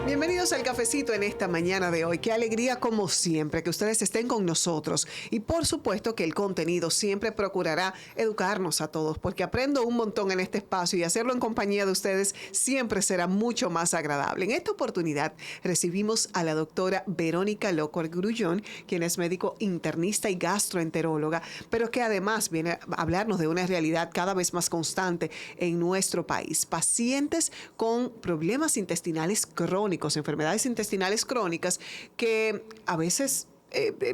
Bienvenidos al cafecito en esta mañana de hoy. Qué alegría como siempre que ustedes estén con nosotros y por supuesto que el contenido siempre procurará educarnos a todos porque aprendo un montón en este espacio y hacerlo en compañía de ustedes siempre será mucho más agradable. En esta oportunidad recibimos a la doctora Verónica Locor Grullón, quien es médico internista y gastroenteróloga, pero que además viene a hablarnos de una realidad cada vez más constante en nuestro país. Pacientes con problemas intestinales crónicos, enfermedades intestinales crónicas que a veces,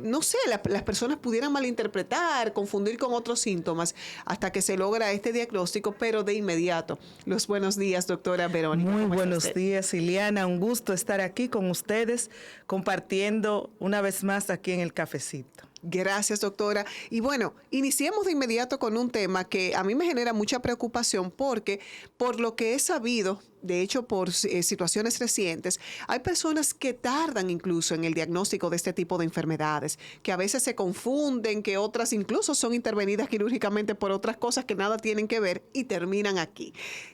no sé, las personas pudieran malinterpretar, confundir con otros síntomas hasta que se logra este diagnóstico, pero de inmediato. Los buenos días, doctora Verónica. Muy buenos días, Ileana. Un gusto estar aquí con ustedes compartiendo una vez más aquí en el cafecito. Gracias, doctora. Y bueno, iniciemos de inmediato con un tema que a mí me genera mucha preocupación porque, por lo que he sabido, de hecho por situaciones recientes, hay personas que tardan incluso en el diagnóstico de este tipo de enfermedades, que a veces se confunden, que otras incluso son intervenidas quirúrgicamente por otras cosas que nada tienen que ver y terminan aquí.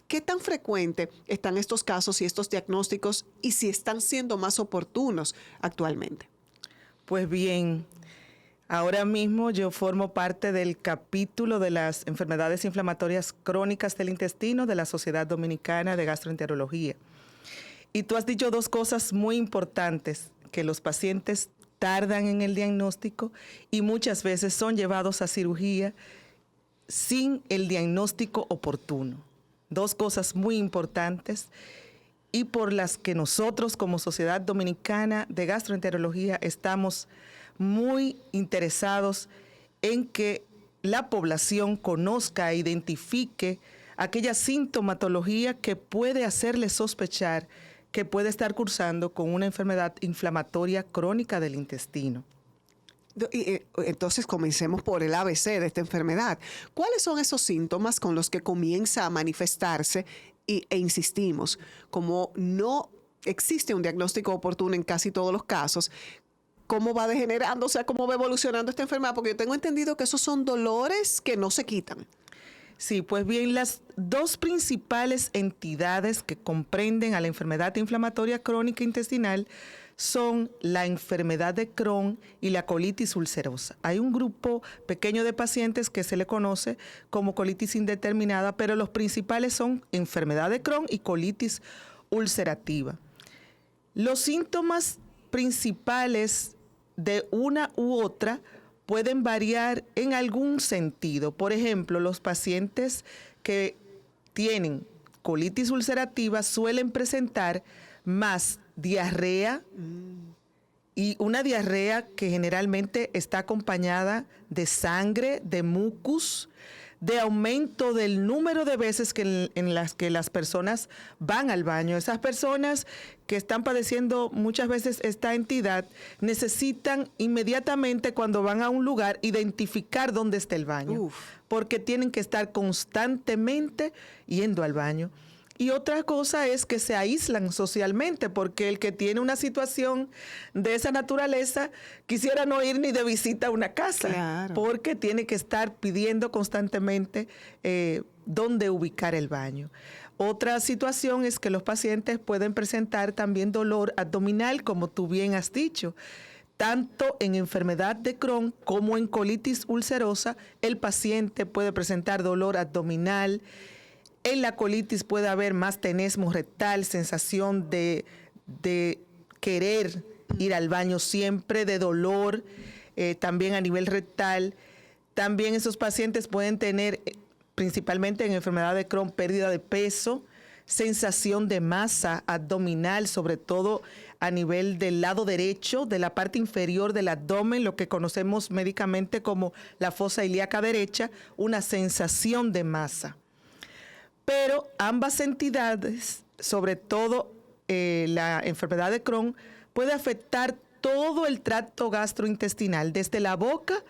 ¿Qué tan frecuente están estos casos y estos diagnósticos y si están siendo más oportunos actualmente? Pues bien, ahora mismo yo formo parte del capítulo de las enfermedades inflamatorias crónicas del intestino de la Sociedad Dominicana de Gastroenterología. Y tú has dicho dos cosas muy importantes, que los pacientes tardan en el diagnóstico y muchas veces son llevados a cirugía sin el diagnóstico oportuno. Dos cosas muy importantes y por las que nosotros como Sociedad Dominicana de Gastroenterología estamos muy interesados en que la población conozca e identifique aquella sintomatología que puede hacerle sospechar que puede estar cursando con una enfermedad inflamatoria crónica del intestino. Entonces comencemos por el ABC de esta enfermedad. ¿Cuáles son esos síntomas con los que comienza a manifestarse? E insistimos, como no existe un diagnóstico oportuno en casi todos los casos, ¿cómo va degenerando? O sea, ¿cómo va evolucionando esta enfermedad? Porque yo tengo entendido que esos son dolores que no se quitan. Sí, pues bien, las dos principales entidades que comprenden a la enfermedad inflamatoria crónica intestinal son la enfermedad de Crohn y la colitis ulcerosa. Hay un grupo pequeño de pacientes que se le conoce como colitis indeterminada, pero los principales son enfermedad de Crohn y colitis ulcerativa. Los síntomas principales de una u otra pueden variar en algún sentido. Por ejemplo, los pacientes que tienen colitis ulcerativa suelen presentar más diarrea y una diarrea que generalmente está acompañada de sangre, de mucus, de aumento del número de veces en las que las personas van al baño. Esas personas que están padeciendo muchas veces esta entidad necesitan inmediatamente cuando van a un lugar identificar dónde está el baño, porque tienen que estar constantemente yendo al baño. Y otra cosa es que se aíslan socialmente, porque el que tiene una situación de esa naturaleza quisiera no ir ni de visita a una casa, claro, porque tiene que estar pidiendo constantemente dónde ubicar el baño. Otra situación es que los pacientes pueden presentar también dolor abdominal, como tú bien has dicho. Tanto en enfermedad de Crohn como en colitis ulcerosa, el paciente puede presentar dolor abdominal. En la colitis puede haber más tenesmo rectal, sensación de querer ir al baño siempre, de dolor, también a nivel rectal. También esos pacientes pueden tener, principalmente en enfermedad de Crohn, pérdida de peso, sensación de masa abdominal, sobre todo a nivel del lado derecho, de la parte inferior del abdomen, lo que conocemos médicamente como la fosa ilíaca derecha, una sensación de masa. Pero ambas entidades, sobre todo la enfermedad de Crohn, puede afectar todo el tracto gastrointestinal, desde la boca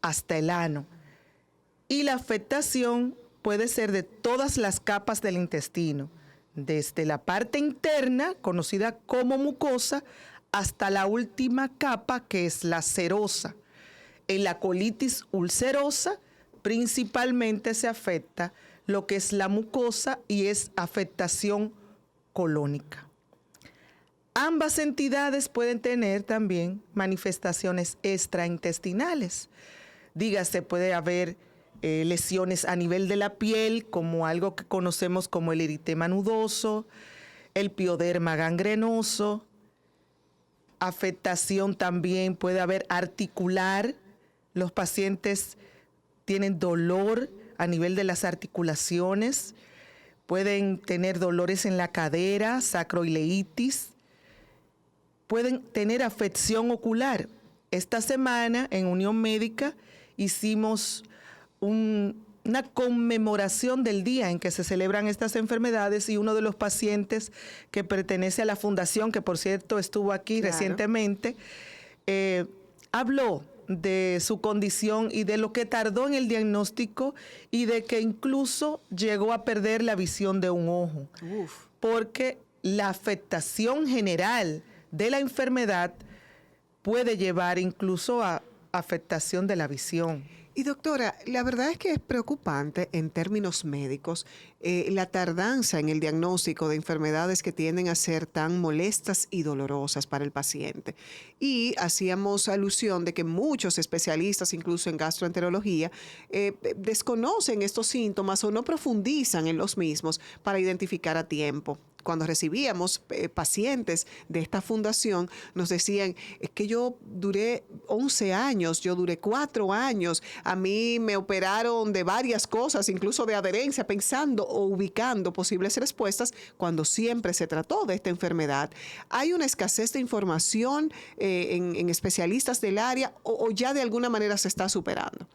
hasta el ano. Y la afectación puede ser de todas las capas del intestino, desde la parte interna, conocida como mucosa, hasta la última capa, que es la serosa. En la colitis ulcerosa, principalmente se afecta lo que es la mucosa y es afectación colónica. Ambas entidades pueden tener también manifestaciones extraintestinales. Dígase, puede haber lesiones a nivel de la piel, como algo que conocemos como el eritema nudoso, el pioderma gangrenoso. Afectación también puede haber articular. Los pacientes tienen dolor a nivel de las articulaciones, pueden tener dolores en la cadera, sacroileitis, pueden tener afección ocular. Esta semana en Unión Médica hicimos una conmemoración del día en que se celebran estas enfermedades y uno de los pacientes que pertenece a la fundación, que por cierto estuvo aquí recientemente, habló de su condición y de lo que tardó en el diagnóstico y de que incluso llegó a perder la visión de un ojo. Porque la afectación general de la enfermedad puede llevar incluso a afectación de la visión. Y doctora, la verdad es que es preocupante en términos médicos la tardanza en el diagnóstico de enfermedades que tienden a ser tan molestas y dolorosas para el paciente. Y hacíamos alusión de que muchos especialistas, incluso en gastroenterología, desconocen estos síntomas o no profundizan en los mismos para identificar a tiempo. Cuando recibíamos pacientes de esta fundación, nos decían, es que yo duré 11 años, yo duré 4 años, a mí me operaron de varias cosas, incluso de adherencia, pensando o ubicando posibles respuestas cuando siempre se trató de esta enfermedad. ¿Hay una escasez de información en especialistas del área o ya de alguna manera se está superando?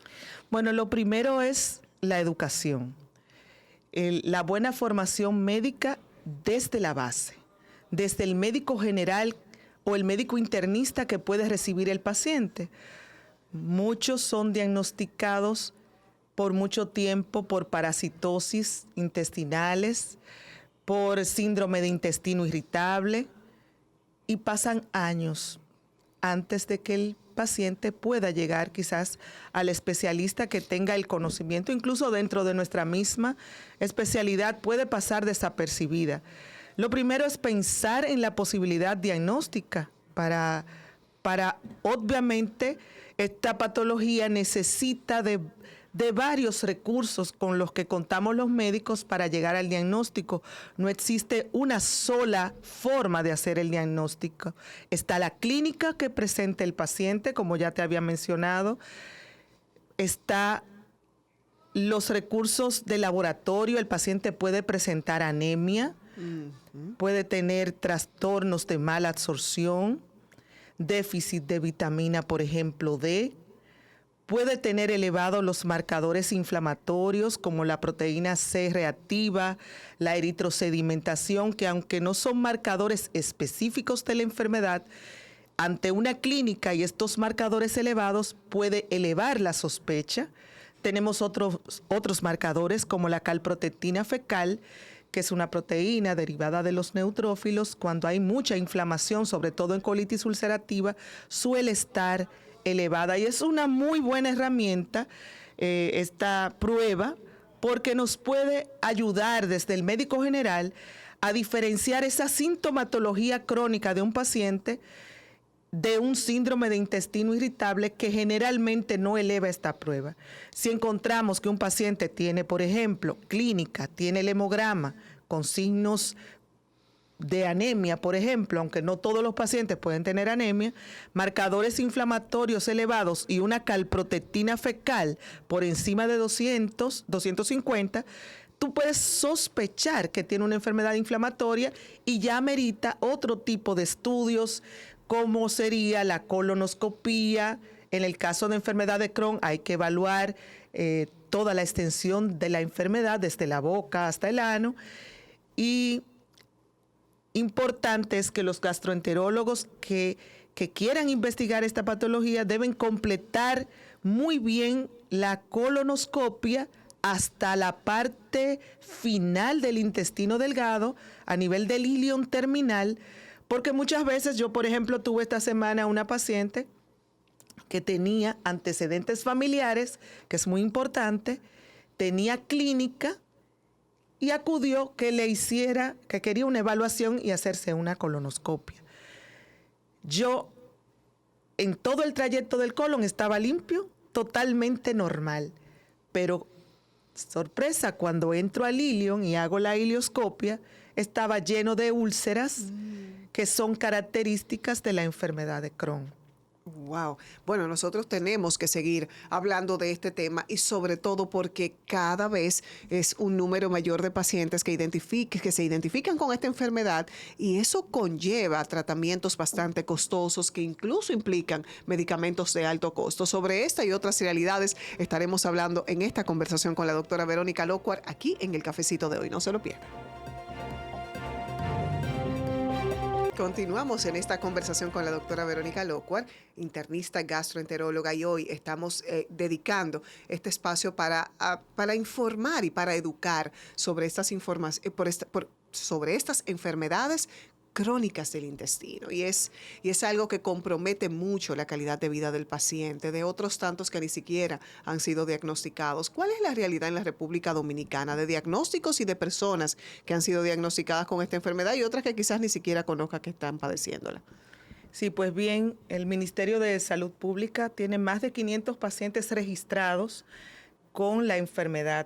Bueno, lo primero es la educación, la buena formación médica desde la base, desde el médico general o el médico internista que puede recibir el paciente. Muchos son diagnosticados por mucho tiempo por parasitosis intestinales, por síndrome de intestino irritable y pasan años antes de que el paciente pueda llegar quizás al especialista que tenga el conocimiento, incluso dentro de nuestra misma especialidad puede pasar desapercibida. Lo primero es pensar en la posibilidad diagnóstica para obviamente esta patología necesita de varios recursos con los que contamos los médicos para llegar al diagnóstico. No existe una sola forma de hacer el diagnóstico. Está la clínica que presenta el paciente, como ya te había mencionado. Está los recursos de laboratorio. El paciente puede presentar anemia, puede tener trastornos de mala absorción, déficit de vitamina, por ejemplo, D. Puede tener elevados los marcadores inflamatorios como la proteína C reactiva, la eritrosedimentación, que aunque no son marcadores específicos de la enfermedad, ante una clínica y estos marcadores elevados puede elevar la sospecha. Tenemos otros marcadores como la calprotectina fecal, que es una proteína derivada de los neutrófilos. Cuando hay mucha inflamación, sobre todo en colitis ulcerativa, suele estar elevada y es una muy buena herramienta esta prueba porque nos puede ayudar desde el médico general a diferenciar esa sintomatología crónica de un paciente de un síndrome de intestino irritable que generalmente no eleva esta prueba. Si encontramos que un paciente tiene, por ejemplo, clínica, tiene el hemograma con signos de anemia, por ejemplo, aunque no todos los pacientes pueden tener anemia, marcadores inflamatorios elevados y una calprotectina fecal por encima de 200, 250, tú puedes sospechar que tiene una enfermedad inflamatoria y ya amerita otro tipo de estudios, como sería la colonoscopía. En el caso de enfermedad de Crohn hay que evaluar toda la extensión de la enfermedad, desde la boca hasta el ano, y importante es que los gastroenterólogos que quieran investigar esta patología deben completar muy bien la colonoscopia hasta la parte final del intestino delgado, a nivel del ilion terminal, porque muchas veces yo, por ejemplo, tuve esta semana una paciente que tenía antecedentes familiares, que es muy importante, tenía clínica, y acudió que quería una evaluación y hacerse una colonoscopia. yo en todo el trayecto del colon estaba limpio, totalmente normal. Pero, sorpresa, cuando entro al ilion y hago la ilioscopia, estaba lleno de úlceras que son características de la enfermedad de Crohn. Wow. Bueno, nosotros tenemos que seguir hablando de este tema y sobre todo porque cada vez es un número mayor de pacientes que se identifican con esta enfermedad y eso conlleva tratamientos bastante costosos que incluso implican medicamentos de alto costo. Sobre esta y otras realidades estaremos hablando en esta conversación con la doctora Verónica Locuar aquí en el Cafecito de hoy. No se lo pierdan. Continuamos en esta conversación con la doctora Verónica Locuar, internista gastroenteróloga, y hoy estamos dedicando este espacio para informar y para educar sobre sobre estas enfermedades crónicas del intestino y es algo que compromete mucho la calidad de vida del paciente, de otros tantos que ni siquiera han sido diagnosticados. ¿Cuál es la realidad en la República Dominicana de diagnósticos y de personas que han sido diagnosticadas con esta enfermedad y otras que quizás ni siquiera conozcan que están padeciéndola? Sí, pues bien, el Ministerio de Salud Pública tiene más de 500 pacientes registrados con la enfermedad.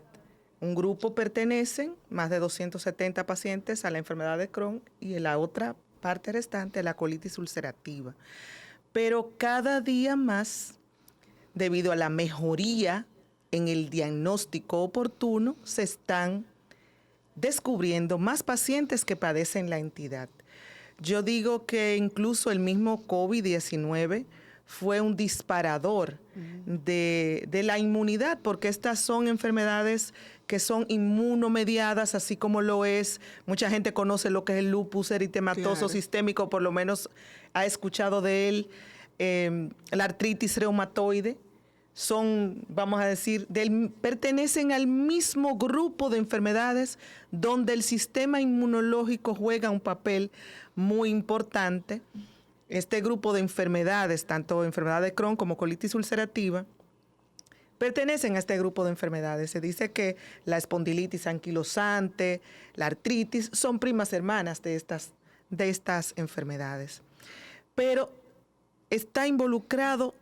Un grupo pertenecen, más de 270 pacientes, a la enfermedad de Crohn y la otra parte restante a la colitis ulcerativa. Pero cada día más, debido a la mejoría en el diagnóstico oportuno, se están descubriendo más pacientes que padecen la entidad. Yo digo que incluso el mismo COVID-19 fue un disparador de la inmunidad, porque estas son enfermedades que son inmunomediadas, así como lo es, mucha gente conoce lo que es el lupus eritematoso sistémico, por lo menos ha escuchado de él, la artritis reumatoide, son, vamos a decir, pertenecen al mismo grupo de enfermedades donde el sistema inmunológico juega un papel muy importante. Este grupo de enfermedades, tanto enfermedad de Crohn como colitis ulcerativa, pertenecen a este grupo de enfermedades. Se dice que la espondilitis anquilosante, la artritis, son primas hermanas de estas enfermedades. Pero está involucrado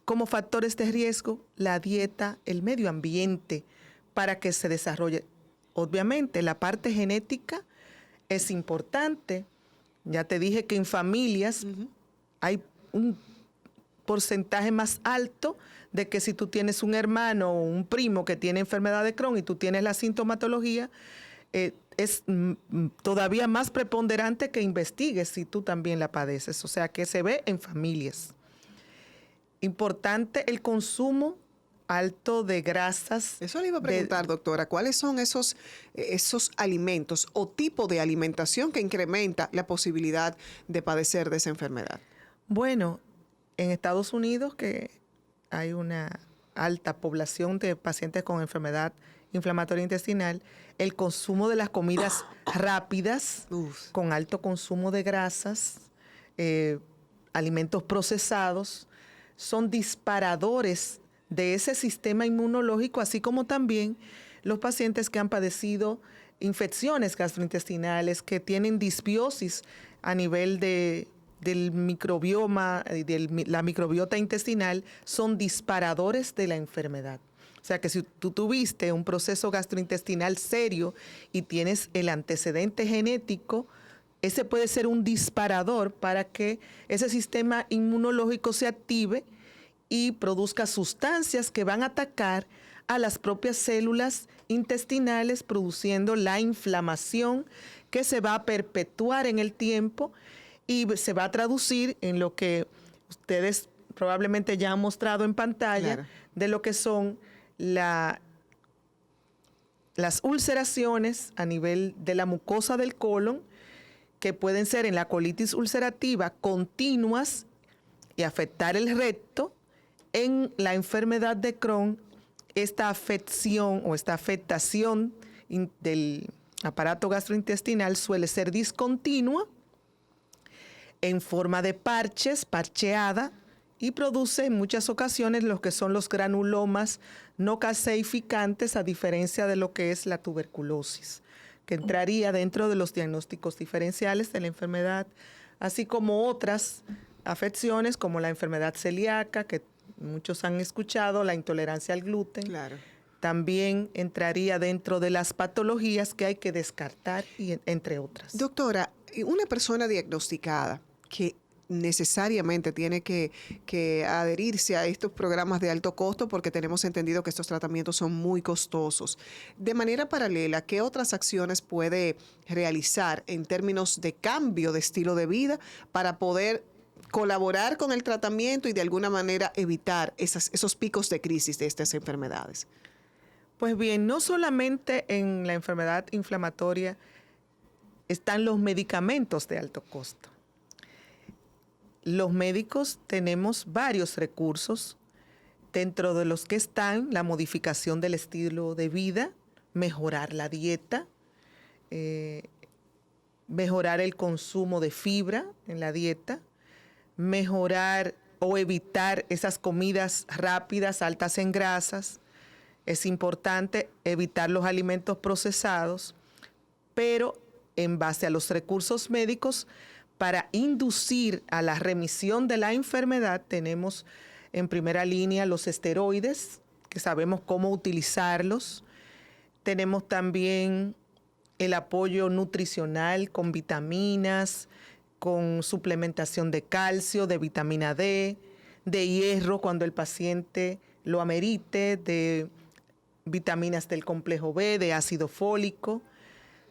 como factores de riesgo la dieta, el medio ambiente, para que se desarrolle. Obviamente, la parte genética es importante. Ya te dije que en familias hay un porcentaje más alto de que si tú tienes un hermano o un primo que tiene enfermedad de Crohn y tú tienes la sintomatología, es todavía más preponderante que investigues si tú también la padeces. O sea, que se ve en familias. Importante el consumo alto de grasas. Eso le iba a preguntar, doctora, ¿cuáles son esos alimentos o tipo de alimentación que incrementa la posibilidad de padecer de esa enfermedad? Bueno, en Estados Unidos, que hay una alta población de pacientes con enfermedad inflamatoria intestinal, el consumo de las comidas rápidas, con alto consumo de grasas, alimentos procesados, son disparadores de ese sistema inmunológico, así como también los pacientes que han padecido infecciones gastrointestinales, que tienen disbiosis a nivel del microbioma, de la microbiota intestinal, son disparadores de la enfermedad. O sea que si tú tuviste un proceso gastrointestinal serio y tienes el antecedente genético, ese puede ser un disparador para que ese sistema inmunológico se active y produzca sustancias que van a atacar a las propias células intestinales, produciendo la inflamación que se va a perpetuar en el tiempo y se va a traducir en lo que ustedes probablemente ya han mostrado en pantalla, claro, de lo que son las ulceraciones a nivel de la mucosa del colon, que pueden ser en la colitis ulcerativa continuas y afectar el recto. En la enfermedad de Crohn, esta afección o esta afectación del aparato gastrointestinal suele ser discontinua, en forma de parches, parcheada, y produce en muchas ocasiones lo que son los granulomas no caseificantes, a diferencia de lo que es la tuberculosis, que entraría dentro de los diagnósticos diferenciales de la enfermedad, así como otras afecciones como la enfermedad celíaca, que muchos han escuchado, la intolerancia al gluten. Claro. También entraría dentro de las patologías que hay que descartar, y entre otras. Doctora, una persona diagnosticada que necesariamente tiene que adherirse a estos programas de alto costo porque tenemos entendido que estos tratamientos son muy costosos. De manera paralela, ¿qué otras acciones puede realizar en términos de cambio de estilo de vida para poder colaborar con el tratamiento y de alguna manera evitar esos picos de crisis de estas enfermedades? Pues bien, no solamente en la enfermedad inflamatoria están los medicamentos de alto costo. Los médicos tenemos varios recursos, dentro de los que están la modificación del estilo de vida, mejorar la dieta, mejorar el consumo de fibra en la dieta, mejorar o evitar esas comidas rápidas, altas en grasas. Es importante evitar los alimentos procesados, pero en base a los recursos médicos, para inducir a la remisión de la enfermedad, tenemos en primera línea los esteroides, que sabemos cómo utilizarlos. Tenemos también el apoyo nutricional con vitaminas, con suplementación de calcio, de vitamina D, de hierro cuando el paciente lo amerite, de vitaminas del complejo B, de ácido fólico.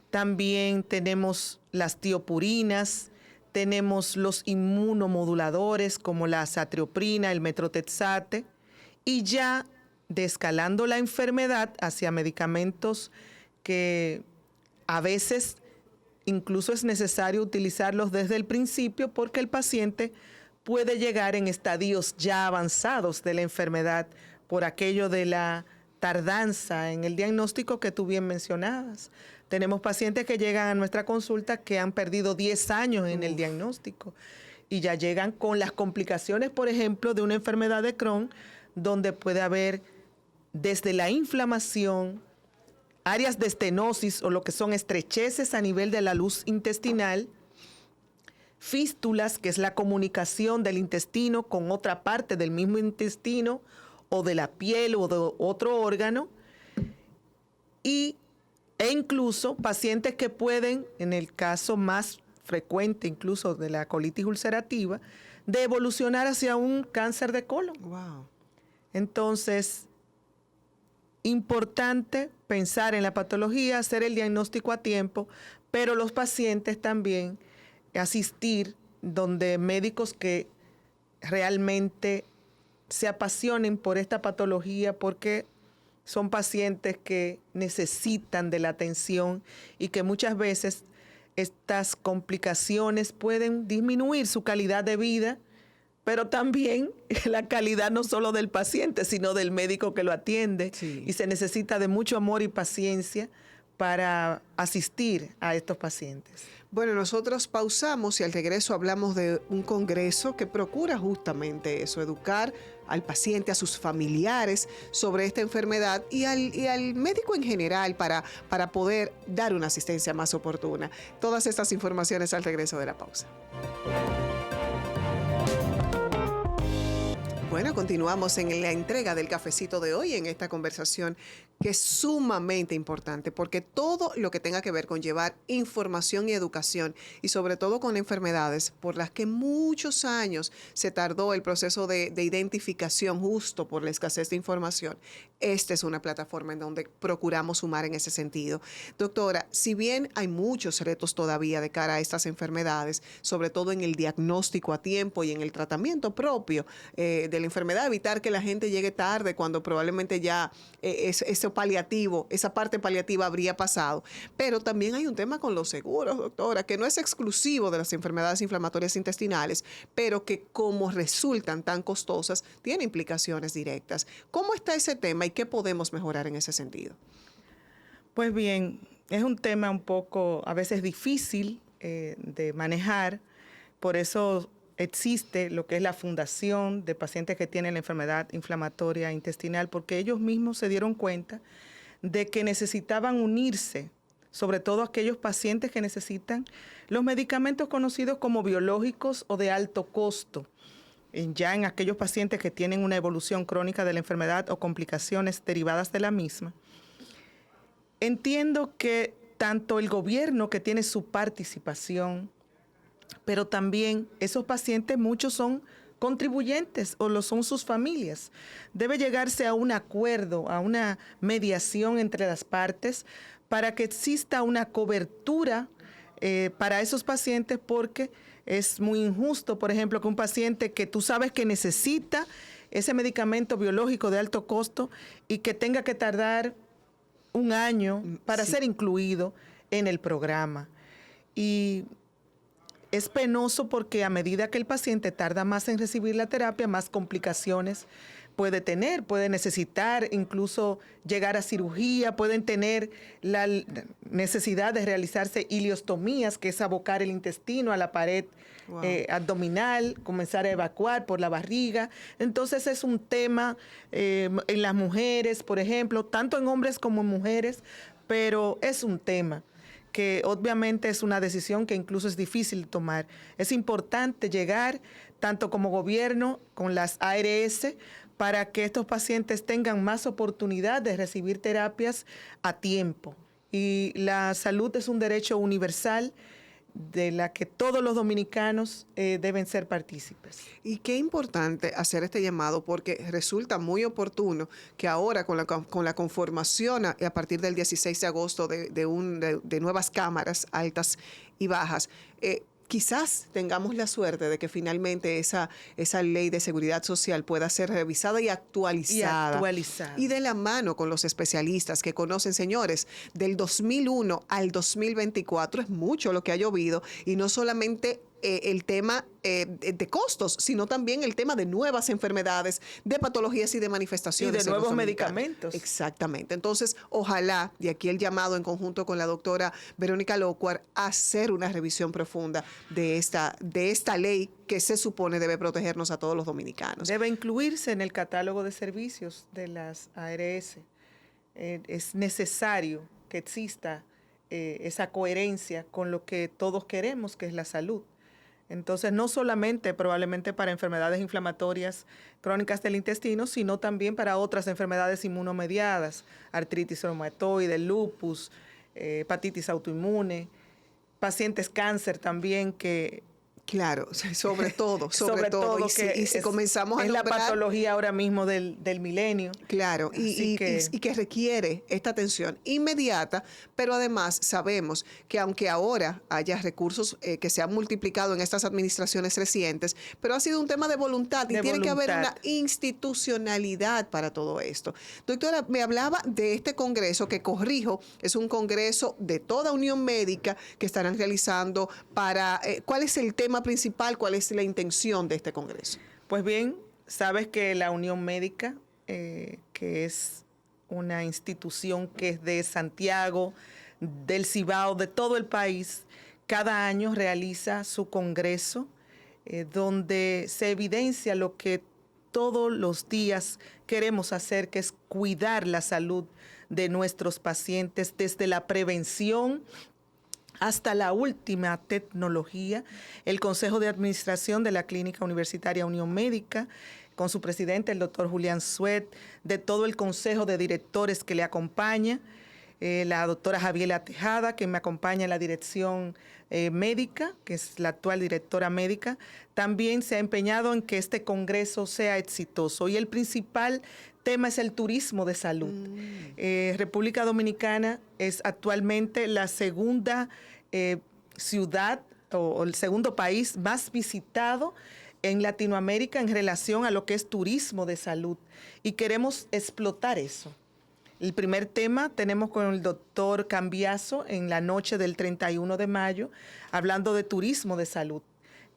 También tenemos las tiopurinas, tenemos los inmunomoduladores como la azathioprina, el metrotexate, y ya descalando la enfermedad hacia medicamentos que a veces incluso es necesario utilizarlos desde el principio porque el paciente puede llegar en estadios ya avanzados de la enfermedad por aquello de la tardanza en el diagnóstico que tú bien mencionabas. Tenemos pacientes que llegan a nuestra consulta que han perdido 10 años en el diagnóstico y ya llegan con las complicaciones, por ejemplo, de una enfermedad de Crohn, donde puede haber desde la inflamación, áreas de estenosis o lo que son estrecheces a nivel de la luz intestinal, fístulas, que es la comunicación del intestino con otra parte del mismo intestino o de la piel o de otro órgano, e incluso pacientes que pueden, en el caso más frecuente incluso de la colitis ulcerativa, de evolucionar hacia un cáncer de colon. Wow. Entonces, importante pensar en la patología, hacer el diagnóstico a tiempo, pero los pacientes también asistir donde médicos que realmente se apasionen por esta patología, porque son pacientes que necesitan de la atención y que muchas veces estas complicaciones pueden disminuir su calidad de vida, pero también la calidad no solo del paciente, sino del médico que lo atiende. Sí. Y se necesita de mucho amor y paciencia para asistir a estos pacientes. Bueno, nosotros pausamos y al regreso hablamos de un congreso que procura justamente eso, educar al paciente, a sus familiares sobre esta enfermedad y al médico en general para poder dar una asistencia más oportuna. Todas estas informaciones al regreso de la pausa. Bueno, continuamos en la entrega del cafecito de hoy, en esta conversación que es sumamente importante, porque todo lo que tenga que ver con llevar información y educación, y sobre todo con enfermedades por las que muchos años se tardó el proceso de identificación justo por la escasez de información, esta es una plataforma en donde procuramos sumar en ese sentido. Doctora, si bien hay muchos retos todavía de cara a estas enfermedades, sobre todo en el diagnóstico a tiempo y en el tratamiento propio de la enfermedad, evitar que la gente llegue tarde cuando probablemente ya ese paliativo, esa parte paliativa habría pasado. Pero también hay un tema con los seguros, doctora, que no es exclusivo de las enfermedades inflamatorias intestinales, pero que como resultan tan costosas, tiene implicaciones directas. ¿Cómo está ese tema y qué podemos mejorar en ese sentido? Pues bien, es un tema un poco a veces difícil de manejar, por eso existe lo que es la fundación de pacientes que tienen la enfermedad inflamatoria intestinal, porque ellos mismos se dieron cuenta de que necesitaban unirse sobre todo aquellos pacientes que necesitan los medicamentos conocidos como biológicos o de alto costo, ya en aquellos pacientes que tienen una evolución crónica de la enfermedad o complicaciones derivadas de la misma. Entiendo que tanto el gobierno, que tiene su participación, pero también esos pacientes, muchos son contribuyentes o lo son sus familias. Debe llegarse a un acuerdo, a una mediación entre las partes para que exista una cobertura para esos pacientes, porque es muy injusto, por ejemplo, que un paciente que tú sabes que necesita ese medicamento biológico de alto costo y que tenga que tardar un año para ser incluido en el programa. Y es penoso porque a medida que el paciente tarda más en recibir la terapia, más complicaciones puede tener, puede necesitar incluso llegar a cirugía, pueden tener la necesidad de realizarse ileostomías, que es abocar el intestino a la pared abdominal, comenzar a evacuar por la barriga. Entonces es un tema en las mujeres, por ejemplo, tanto en hombres como en mujeres, pero es un tema que obviamente es una decisión que incluso es difícil de tomar. Es importante llegar, tanto como gobierno, con las ARS, para que estos pacientes tengan más oportunidad de recibir terapias a tiempo. Y la salud es un derecho universal de la que todos los dominicanos deben ser partícipes. Y qué importante hacer este llamado, porque resulta muy oportuno que ahora con la conformación a partir del 16 de agosto de nuevas cámaras altas y bajas, quizás tengamos la suerte de que finalmente esa ley de seguridad social pueda ser revisada y actualizada. Y de la mano con los especialistas que conocen, señores, del 2001 al 2024 es mucho lo que ha llovido, y no solamente el tema de costos, sino también el tema de nuevas enfermedades, de patologías y de manifestaciones. Y de nuevos medicamentos. Exactamente. Entonces, ojalá, y aquí el llamado en conjunto con la doctora Verónica Locuar, a hacer una revisión profunda de esta ley que se supone debe protegernos a todos los dominicanos. Debe incluirse en el catálogo de servicios de las ARS. Es necesario que exista esa coherencia con lo que todos queremos, que es la salud. Entonces, no solamente probablemente para enfermedades inflamatorias crónicas del intestino, sino también para otras enfermedades inmunomediadas, artritis reumatoide, lupus, hepatitis autoinmune, pacientes cáncer también que... Claro, sobre todo. Y si comenzamos a nombrar, la patología ahora mismo del milenio. Claro, y que requiere esta atención inmediata, pero además sabemos que aunque ahora haya recursos que se han multiplicado en estas administraciones recientes, pero ha sido un tema de voluntad y tiene que haber una institucionalidad para todo esto. Doctora, me hablaba de este congreso que, corrijo, es un congreso de toda Unión Médica que estarán realizando para... ¿cuál es el tema principal? ¿Cuál es la intención de este congreso? Pues bien, sabes que la Unión Médica, que es una institución que es de Santiago, del Cibao, de todo el país, cada año realiza su congreso donde se evidencia lo que todos los días queremos hacer, que es cuidar la salud de nuestros pacientes desde la prevención hasta la última tecnología. El Consejo de Administración de la Clínica Universitaria Unión Médica, con su presidente, el doctor Julián Suet, de todo el Consejo de Directores que le acompaña, la doctora Javiela Tejada, que me acompaña en la dirección médica, que es la actual directora médica, también se ha empeñado en que este congreso sea exitoso. Y el principal tema es el turismo de salud. República Dominicana es actualmente la segunda ciudad o el segundo país más visitado en Latinoamérica en relación a lo que es turismo de salud, y queremos explotar eso. El primer tema tenemos con el doctor Cambiaso en la noche del 31 de mayo, hablando de turismo de salud.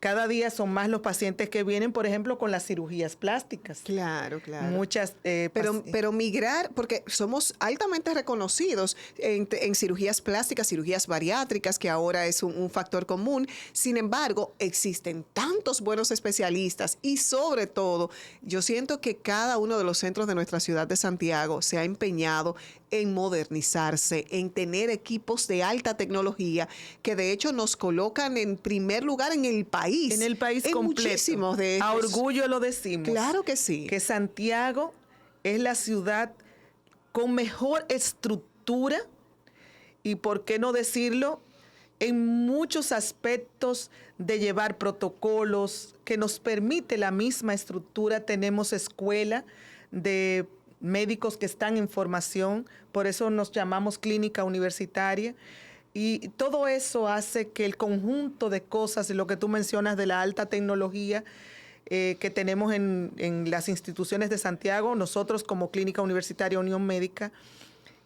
Cada día son más los pacientes que vienen, por ejemplo, con las cirugías plásticas. Claro, claro. Muchas. Pero migrar, porque somos altamente reconocidos en cirugías plásticas, cirugías bariátricas, que ahora es un factor común. Sin embargo, existen tantos buenos especialistas y, sobre todo, yo siento que cada uno de los centros de nuestra ciudad de Santiago se ha empeñado en modernizarse, en tener equipos de alta tecnología que de hecho nos colocan en primer lugar en el país. En el país en completo. Muchísimos de estos. A orgullo lo decimos. Claro que sí. Que Santiago es la ciudad con mejor estructura y, por qué no decirlo, en muchos aspectos de llevar protocolos que nos permite la misma estructura. Tenemos escuela de médicos que están en formación, por eso nos llamamos clínica universitaria. Y todo eso hace que el conjunto de cosas, lo que tú mencionas de la alta tecnología que tenemos en las instituciones de Santiago, nosotros como Clínica Universitaria Unión Médica,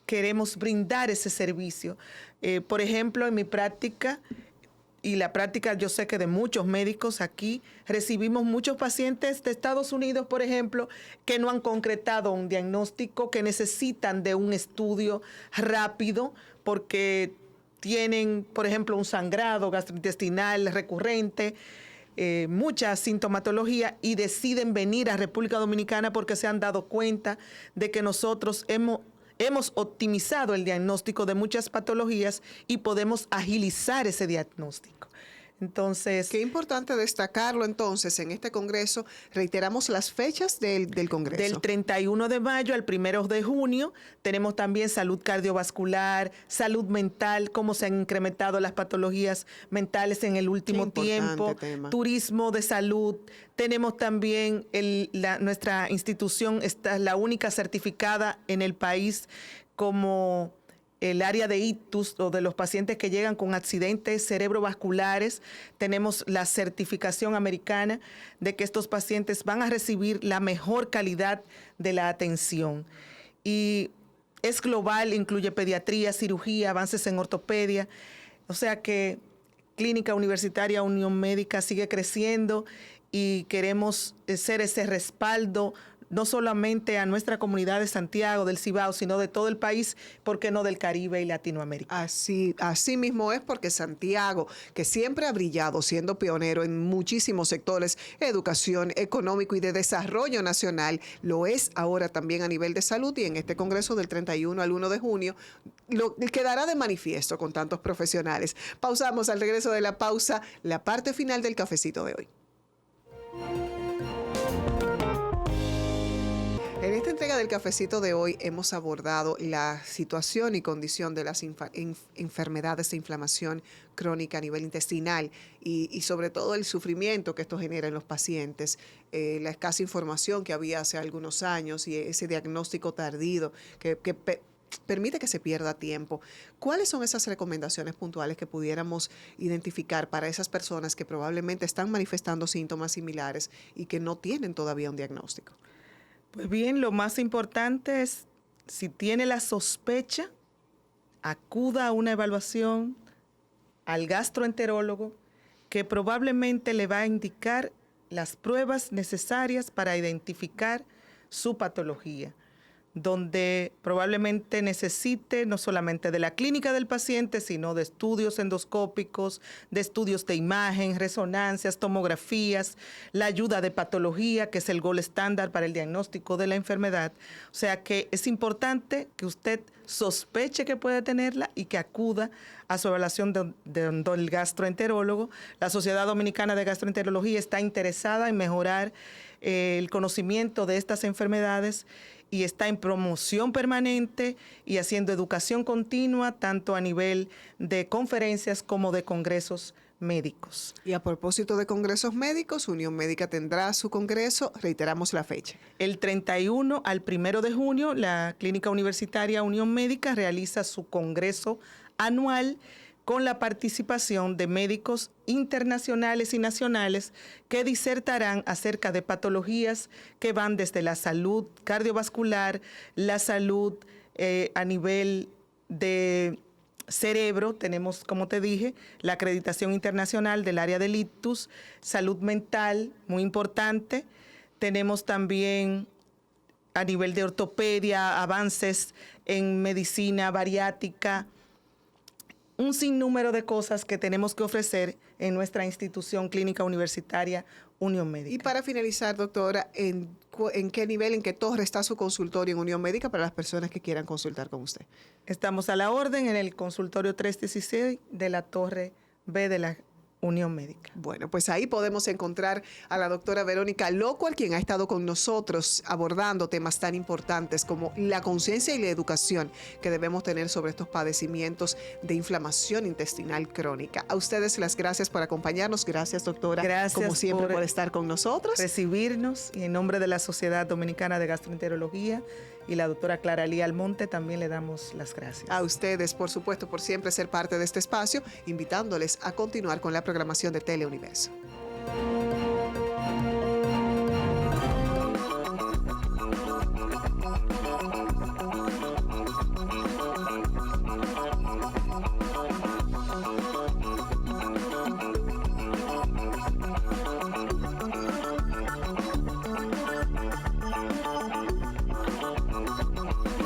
queremos brindar ese servicio. Por ejemplo, en mi práctica, y la práctica yo sé que de muchos médicos aquí, recibimos muchos pacientes de Estados Unidos, por ejemplo, que no han concretado un diagnóstico, que necesitan de un estudio rápido porque tienen, por ejemplo, un sangrado gastrointestinal recurrente, mucha sintomatología, y deciden venir a República Dominicana porque se han dado cuenta de que nosotros hemos optimizado el diagnóstico de muchas patologías y podemos agilizar ese diagnóstico. Entonces, qué importante destacarlo entonces en este congreso. Reiteramos las fechas del congreso. Del 31 de mayo al 1 de junio tenemos también salud cardiovascular, salud mental, cómo se han incrementado las patologías mentales en el último tiempo, turismo de salud. Tenemos también nuestra institución está la única certificada en el país como el área de ictus o de los pacientes que llegan con accidentes cerebrovasculares. Tenemos la certificación americana de que estos pacientes van a recibir la mejor calidad de la atención. Y es global, incluye pediatría, cirugía, avances en ortopedia. O sea que Clínica Universitaria Unión Médica sigue creciendo y queremos ser ese respaldo no solamente a nuestra comunidad de Santiago, del Cibao, sino de todo el país, ¿por qué no del Caribe y Latinoamérica? Así mismo es, porque Santiago, que siempre ha brillado siendo pionero en muchísimos sectores, educación, económico y de desarrollo nacional, lo es ahora también a nivel de salud, y en este congreso del 31 al 1 de junio lo quedará de manifiesto con tantos profesionales. Pausamos. Al regreso de la pausa, la parte final del cafecito de hoy. En esta entrega del cafecito de hoy hemos abordado la situación y condición de las enfermedades de inflamación crónica a nivel intestinal y sobre todo el sufrimiento que esto genera en los pacientes, la escasa información que había hace algunos años y ese diagnóstico tardío que permite que se pierda tiempo. ¿Cuáles son esas recomendaciones puntuales que pudiéramos identificar para esas personas que probablemente están manifestando síntomas similares y que no tienen todavía un diagnóstico? Pues bien, lo más importante es, si tiene la sospecha, acuda a una evaluación al gastroenterólogo, que probablemente le va a indicar las pruebas necesarias para identificar su patología, donde probablemente necesite no solamente de la clínica del paciente, sino de estudios endoscópicos, de estudios de imagen, resonancias, tomografías, la ayuda de patología, que es el gold estándar para el diagnóstico de la enfermedad. O sea que es importante que usted sospeche que puede tenerla y que acuda a su evaluación del gastroenterólogo. La Sociedad Dominicana de Gastroenterología está interesada en mejorar el conocimiento de estas enfermedades y está en promoción permanente y haciendo educación continua, tanto a nivel de conferencias como de congresos médicos. Y a propósito de congresos médicos, Unión Médica tendrá su congreso, reiteramos la fecha. El 31 al 1 de junio, la Clínica Universitaria Unión Médica realiza su congreso anual con la participación de médicos internacionales y nacionales que disertarán acerca de patologías que van desde la salud cardiovascular, la salud a nivel de cerebro. Tenemos, como te dije, la acreditación internacional del área del ictus, salud mental, muy importante. Tenemos también a nivel de ortopedia, avances en medicina bariátrica, un sinnúmero de cosas que tenemos que ofrecer en nuestra institución clínica universitaria Unión Médica. Y para finalizar, doctora, ¿en qué nivel, en qué torre está su consultorio en Unión Médica para las personas que quieran consultar con usted? Estamos a la orden en el consultorio 316 de la Torre B de la Unión Médica. Bueno, pues ahí podemos encontrar a la doctora Verónica Locuar, quien ha estado con nosotros abordando temas tan importantes como la conciencia y la educación que debemos tener sobre estos padecimientos de inflamación intestinal crónica. A ustedes las gracias por acompañarnos. Gracias, doctora, gracias como siempre, por estar con nosotros. Recibirnos, y en nombre de la Sociedad Dominicana de Gastroenterología y la doctora Clara Lía Almonte también le damos las gracias. A ustedes, por supuesto, por siempre ser parte de este espacio, invitándoles a continuar con la programación de Teleuniverso.